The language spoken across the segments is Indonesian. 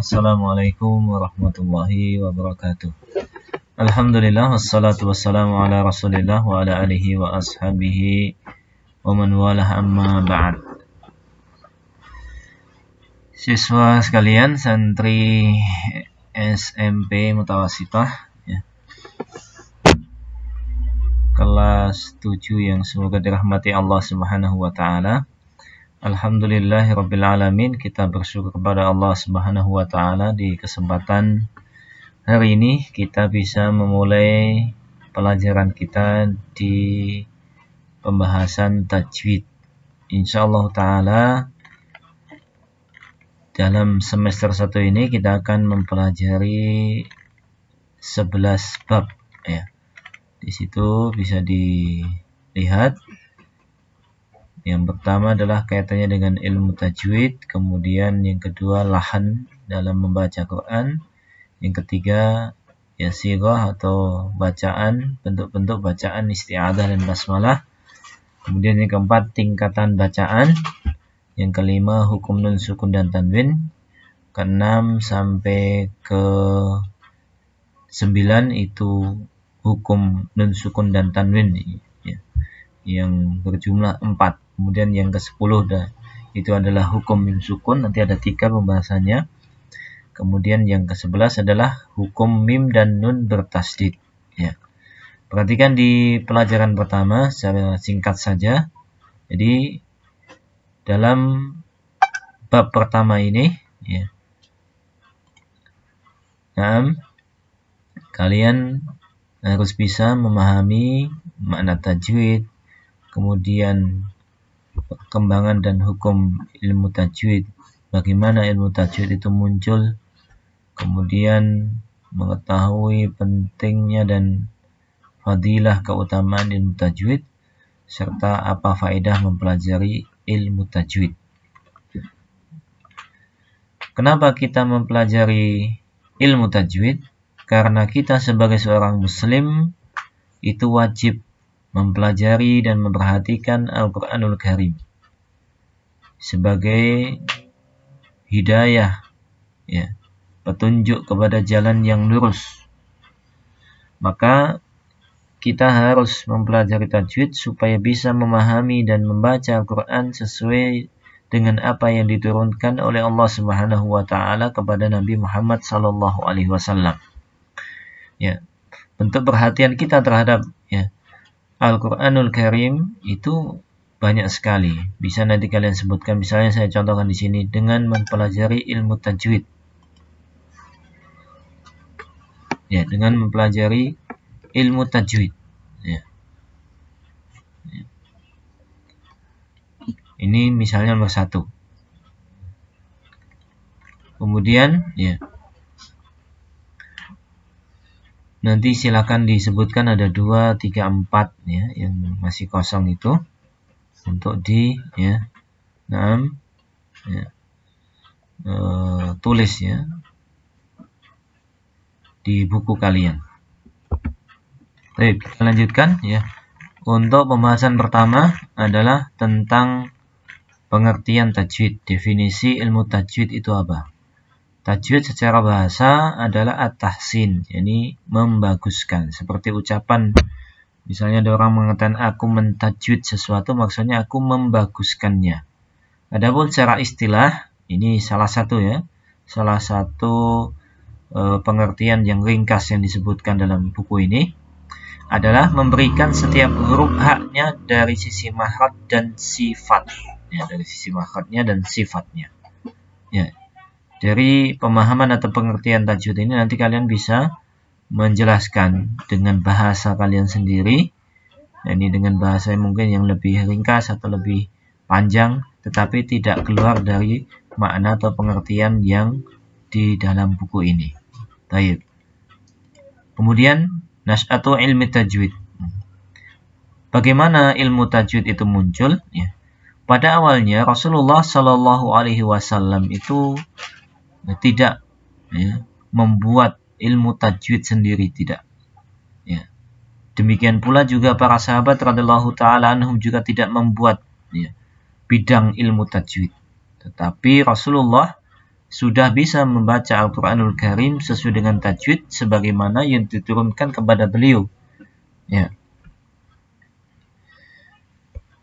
Assalamualaikum warahmatullahi wabarakatuh. Alhamdulillah wassalatu wassalamu ala Rasulillah wa ala alihi wa ashabihi wa man walah, amma ba'd. Siswa sekalian, santri SMP Mutawasithah ya. Kelas 7 yang semoga dirahmati Allah Subhanahu wa taala. Alhamdulillahirabbil alamin, kita bersyukur kepada Allah Subhanahu wa taala di kesempatan hari ini kita bisa memulai pelajaran kita di pembahasan tajwid. Insyaallah taala dalam semester 1 ini kita akan mempelajari 11 bab ya. Di situ bisa dilihat yang pertama adalah kaitannya dengan ilmu tajwid, kemudian yang kedua lahan dalam membaca Quran, yang ketiga ya sighah atau bacaan, bentuk-bentuk bacaan isti'adzah dan basmalah, kemudian yang keempat tingkatan bacaan, yang kelima hukum nun sukun dan tanwin, keenam sampai ke 9 itu hukum nun sukun dan tanwin ya, yang berjumlah 4. Kemudian yang ke-10 itu adalah hukum mim sukun, nanti ada 3 pembahasannya. Kemudian yang ke-11 adalah hukum mim dan nun bertasdid ya. Perhatikan di pelajaran pertama secara singkat saja. Jadi dalam bab pertama ini ya, kalian harus bisa memahami makna tajwid, kemudian perkembangan dan hukum ilmu tajwid, bagaimana ilmu tajwid itu muncul, kemudian mengetahui pentingnya dan fadilah keutamaan ilmu tajwid, serta apa faedah mempelajari ilmu tajwid. Kenapa kita mempelajari ilmu tajwid? Karena kita sebagai seorang muslim itu wajib mempelajari dan memperhatikan Al-Quranul Karim sebagai hidayah ya, petunjuk kepada jalan yang lurus. Maka kita harus mempelajari tajwid supaya bisa memahami dan membaca Al-Quran sesuai dengan apa yang diturunkan oleh Allah Subhanahu wa taala kepada Nabi Muhammad sallallahu alaihi wasallam. Ya, bentuk perhatian kita terhadap ya Al-Quranul Karim itu banyak sekali. Bisa nanti kalian sebutkan, misalnya saya contohkan di sini dengan mempelajari ilmu tajwid. Ya, dengan mempelajari ilmu tajwid. Ya. Ya. Ini misalnya nomor 1. Kemudian ya, nanti silakan disebutkan ada 2, 3, 4 ya yang masih kosong itu untuk ya, tulis ya di buku kalian. Baik, kita lanjutkan ya. Untuk pembahasan pertama adalah tentang pengertian tajwid. Definisi ilmu tajwid itu apa? Tajwid secara bahasa adalah at-tahsin, yakni membaguskan. Seperti ucapan, misalnya ada orang mengatakan aku mentajwid sesuatu, maksudnya aku membaguskannya. Adapun secara istilah, ini salah satu pengertian yang ringkas yang disebutkan dalam buku ini adalah memberikan setiap huruf haknya dari sisi makhraj dan sifat. Ya, dari sisi makhrajnya dan sifatnya. Ya. Dari pemahaman atau pengertian tajwid ini nanti kalian bisa menjelaskan dengan bahasa kalian sendiri. Ini dengan bahasa yang mungkin yang lebih ringkas atau lebih panjang, tetapi tidak keluar dari makna atau pengertian yang di dalam buku ini. Baik. Kemudian Nash'atu ilmi tajwid. Bagaimana ilmu tajwid itu muncul? Ya. Pada awalnya Rasulullah Shallallahu Alaihi Wasallam itu tidak ya, membuat ilmu tajwid sendiri, tidak. Ya. Demikian pula juga para sahabat radhiyallahu taala anhum juga tidak membuat ya, bidang ilmu tajwid. Tetapi Rasulullah sudah bisa membaca Al-Quranul Karim sesuai dengan tajwid sebagaimana yang diturunkan kepada beliau. Ya.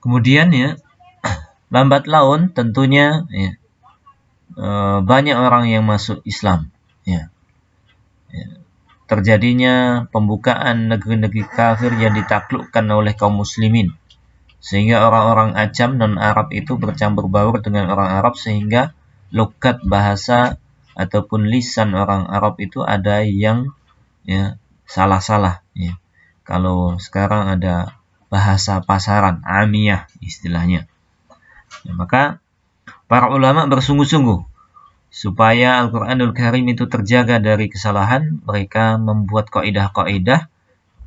Kemudian ya, lambat laun tentunya ya, banyak orang yang masuk Islam. Ya. Ya. Terjadinya pembukaan negeri-negeri kafir yang ditaklukkan oleh kaum muslimin, sehingga orang-orang Ajam non-Arab itu bercampur baur dengan orang Arab, sehingga logat bahasa ataupun lisan orang Arab itu ada yang ya salah-salah ya. Kalau sekarang ada bahasa pasaran, amiyah istilahnya. Ya, maka para ulama bersungguh-sungguh supaya Al-Quranul Karim itu terjaga dari kesalahan. Mereka membuat kaidah-kaidah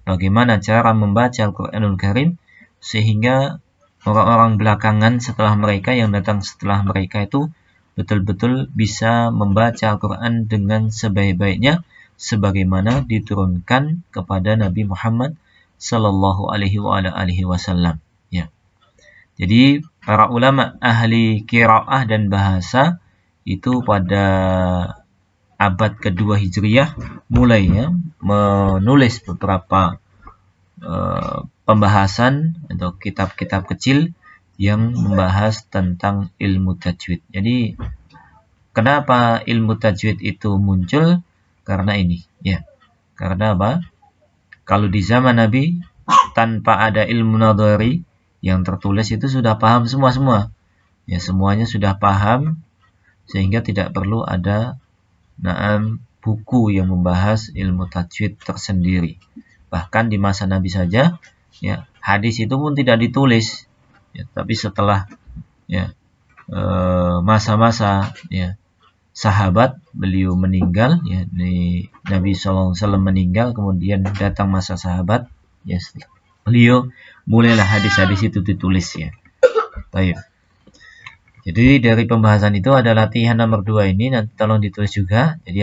bagaimana cara membaca Al-Quranul Karim, sehingga orang-orang belakangan setelah mereka, yang datang setelah mereka itu betul-betul bisa membaca Al-Quran dengan sebaik-baiknya sebagaimana diturunkan kepada Nabi Muhammad Sallallahu Alaihi Wasallam. Ya. Jadi para ulama ahli qiraah dan bahasa itu pada abad kedua Hijriyah mulai ya menulis beberapa pembahasan atau kitab-kitab kecil yang membahas tentang ilmu tajwid. Jadi kenapa ilmu tajwid itu muncul? Karena ini ya. Karena apa? Kalau di zaman Nabi tanpa ada ilmu nadhari yang tertulis itu sudah paham semua. Ya, semuanya sudah paham, sehingga tidak perlu ada buku yang membahas ilmu tajwid tersendiri. Bahkan di masa Nabi saja ya, hadis itu pun tidak ditulis ya, tapi setelah ya masa-masa ya sahabat beliau meninggal ya, Nabi SAW meninggal, kemudian datang masa sahabat ya, beliau mulailah hadis-hadis itu ditulis ya. Baik. Jadi dari pembahasan itu ada latihan nomor 2 ini, nanti tolong ditulis juga. Jadi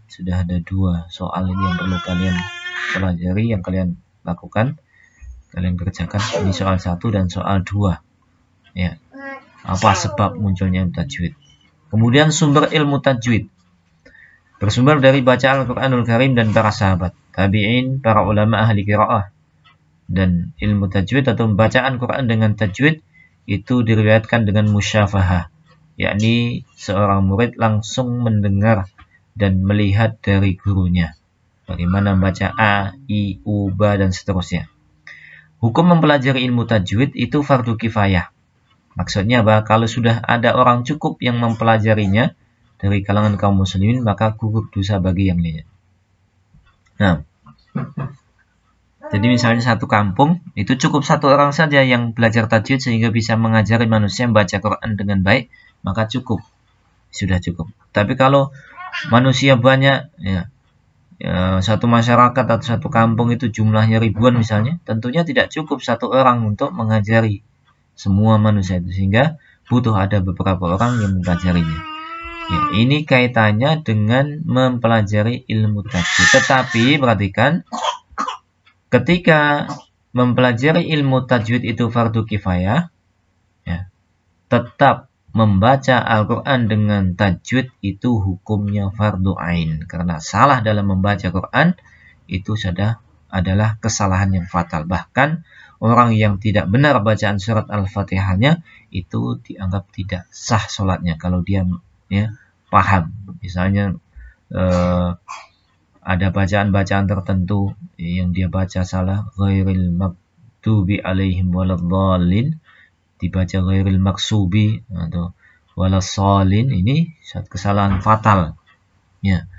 sudah ada 2 soal ini yang perlu kalian pelajari, yang kalian lakukan, kalian kerjakan. Ini soal 1 dan soal 2. Ya. Apa sebab munculnya tajwid? Kemudian sumber ilmu tajwid bersumber dari bacaan Al-Quranul Karim dan para sahabat, tabi'in, para ulama ahli qiraah. Dan ilmu tajwid atau bacaan Quran dengan tajwid itu diriwayatkan dengan musyafahah, yakni seorang murid langsung mendengar dan melihat dari gurunya bagaimana membaca a, i, u, ba, dan seterusnya. Hukum mempelajari ilmu tajwid itu fardu kifayah. Maksudnya bahwa kalau sudah ada orang cukup yang mempelajarinya dari kalangan kaum muslimin, maka gugur dosa bagi yang lainnya. Nah, jadi misalnya satu kampung itu cukup 1 orang saja yang belajar tajwid sehingga bisa mengajari manusia membaca Quran dengan baik, maka sudah cukup. Tapi kalau manusia banyak ya, satu masyarakat atau satu kampung itu jumlahnya ribuan misalnya, tentunya tidak cukup 1 orang untuk mengajari semua manusia itu, sehingga butuh ada beberapa orang yang mempelajarinya. Ya, ini kaitannya dengan mempelajari ilmu tajwid. Tetapi perhatikan, ketika mempelajari ilmu tajwid itu fardu kifayah, ya, tetap membaca Al-Quran dengan tajwid itu hukumnya fardu ain. Karena salah dalam membaca Quran itu adalah kesalahan yang fatal. Bahkan orang yang tidak benar bacaan surat Al-Fatihahnya itu dianggap tidak sah sholatnya kalau dia ya paham. Misalnya ada bacaan-bacaan tertentu yang dia baca salah, ghairil maghdubi alaihim waladhdallin, dibaca ghairil maghsubi atau walassalin, ini satu kesalahan fatal. Ya.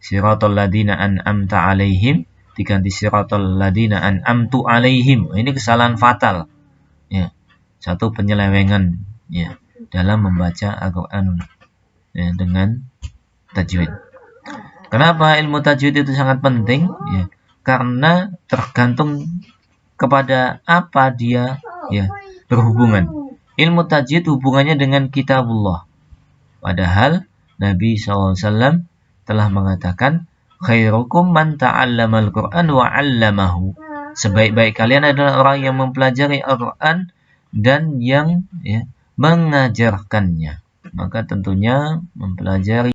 Siratal ladina an'amta alaihim diganti siratal ladina an'amtu alaihim. Ini kesalahan fatal. Ya. Satu penyelewengan ya dalam membaca Al-Qur'an ya, dengan tajwid. Kenapa ilmu tajwid itu sangat penting? Ya, karena tergantung kepada apa dia ya berhubungan. Ilmu tajwid hubungannya dengan kitabullah. Padahal Nabi SAW telah mengatakan, khairukum man ta'allamal Qur'an wa 'allamahu. Sebaik-baik kalian adalah orang yang mempelajari Al-Qur'an dan yang ya, mengajarkannya. maka tentunya mempelajari